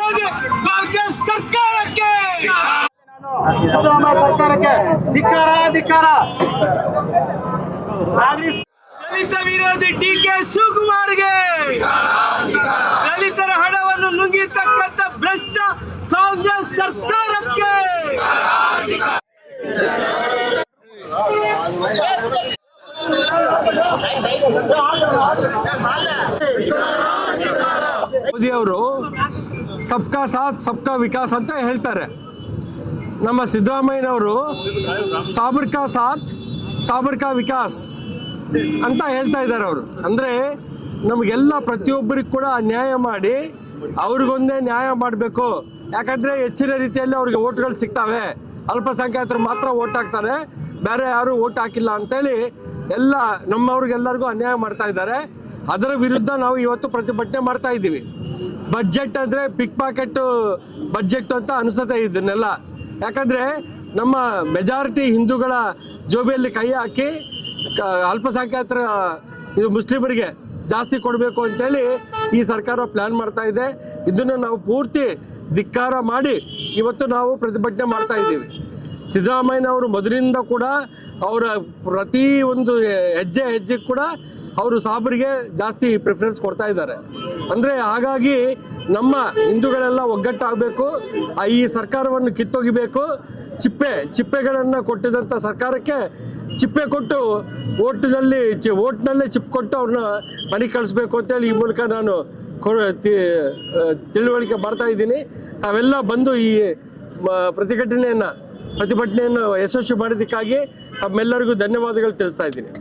ವಿರೋಧಿ ಕಾಂಗ್ರೆಸ್ ಸರ್ಕಾರಕ್ಕೆ ಸಿದ್ದರಾಮಯ್ಯ ಸರ್ಕಾರಕ್ಕೆ ಧಿಕ್ಕಾರ ಧಿಕ್ಕಾರ. ದಲಿತ ವಿರೋಧಿ ಡಿಕೆ ಶಿವಕುಮಾರ್ಗೆ, ದಲಿತರ ಹಣವನ್ನು ನುಂಗಿರ್ತಕ್ಕಂಥ ಭ್ರಷ್ಟ ಕಾಂಗ್ರೆಸ್ ಸರ್ಕಾರಕ್ಕೆ ಮೋದಿ ಅವರು ಸಬ್ಕಾ ಸಾಥ್ ಸಬ್ಕಾ ವಿಕಾಸ್ ಅಂತ ಹೇಳ್ತಾರೆ. ನಮ್ಮ ಸಿದ್ದರಾಮಯ್ಯನವರು ಸಾಬರ್ಕಾ ಸಾಥ್ ಸಾಬರ್ಕಾ ವಿಕಾಸ್ ಅಂತ ಹೇಳ್ತಾ ಇದ್ದಾರೆ. ಅವರು ಅಂದರೆ ನಮಗೆಲ್ಲ ಪ್ರತಿಯೊಬ್ಬರಿಗೆ ಕೂಡ ನ್ಯಾಯ ಮಾಡಿ ಅವ್ರಿಗೊಂದೇ ನ್ಯಾಯ ಮಾಡಬೇಕು. ಯಾಕಂದರೆ ಹೆಚ್ಚಿನ ರೀತಿಯಲ್ಲಿ ಅವ್ರಿಗೆ ಓಟ್ಗಳು ಸಿಗ್ತವೆ, ಅಲ್ಪಸಂಖ್ಯಾತರು ಮಾತ್ರ ಓಟ್ ಹಾಕ್ತಾರೆ, ಬೇರೆ ಯಾರು ಓಟ್ ಹಾಕಿಲ್ಲ ಅಂತೇಳಿ ಎಲ್ಲ ನಮ್ಮವ್ರಿಗೆಲ್ಲರಿಗೂ ಅನ್ಯಾಯ ಮಾಡ್ತಾ ಇದ್ದಾರೆ. ಅದರ ವಿರುದ್ಧ ನಾವು ಇವತ್ತು ಪ್ರತಿಭಟನೆ ಮಾಡ್ತಾ ಇದ್ದೀವಿ. ಬಡ್ಜೆಟ್ ಅಂದರೆ ಪಿಕ್ ಪಾಕೆಟ್ ಬಡ್ಜೆಟ್ ಅಂತ ಅನಿಸುತ್ತೆ ಇದನ್ನೆಲ್ಲ. ಯಾಕಂದರೆ ನಮ್ಮ ಮೆಜಾರಿಟಿ ಹಿಂದೂಗಳ ಜೋಬಿಯಲ್ಲಿ ಕೈ ಹಾಕಿ ಅಲ್ಪಸಂಖ್ಯಾತರ ಇದು ಮುಸ್ಲಿಮರಿಗೆ ಜಾಸ್ತಿ ಕೊಡಬೇಕು ಅಂತೇಳಿ ಈ ಸರ್ಕಾರ ಪ್ಲ್ಯಾನ್ ಮಾಡ್ತಾ ಇದೆ. ಇದನ್ನು ನಾವು ಪೂರ್ತಿ ಧಿಕ್ಕಾರ ಮಾಡಿ ಇವತ್ತು ನಾವು ಪ್ರತಿಭಟನೆ ಮಾಡ್ತಾ ಇದ್ದೀವಿ. ಸಿದ್ದರಾಮಯ್ಯನವರು ಮೊದಲಿಂದ ಕೂಡ ಅವರ ಪ್ರತಿ ಒಂದು ಹೆಜ್ಜೆ ಕೂಡ ಅವರು ಸಾಬರಿಗೆ ಜಾಸ್ತಿ ಪ್ರಿಫರೆನ್ಸ್ ಕೊಡ್ತಾ ಇದ್ದಾರೆ. ಅಂದರೆ ಹಾಗಾಗಿ ನಮ್ಮ ಹಿಂದೂಗಳೆಲ್ಲ ಒಗ್ಗಟ್ಟಾಗಬೇಕು, ಈ ಸರ್ಕಾರವನ್ನು ಕಿತ್ತೊಗಿಬೇಕು. ಚಿಪ್ಪೆಗಳನ್ನು ಕೊಟ್ಟಿದಂಥ ಸರ್ಕಾರಕ್ಕೆ ಚಿಪ್ಪೆ ಕೊಟ್ಟು ಓಟ್ನಲ್ಲೇ ಚಿಪ್ ಕೊಟ್ಟು ಅವ್ರನ್ನ ಮನೆಗೆ ಕಳಿಸ್ಬೇಕು ಅಂತೇಳಿ ಈ ಮೂಲಕ ನಾನು ತಿಳುವಳಿಕೆ ಮಾಡ್ತಾ ಇದ್ದೀನಿ. ತಾವೆಲ್ಲ ಬಂದು ಈ ಪ್ರತಿಭಟನೆಯನ್ನು ಯಶಸ್ವಿ ಮಾಡೋದಕ್ಕಾಗಿ ತಮ್ಮೆಲ್ಲರಿಗೂ ಧನ್ಯವಾದಗಳು ತಿಳಿಸ್ತಾ ಇದ್ದೀನಿ.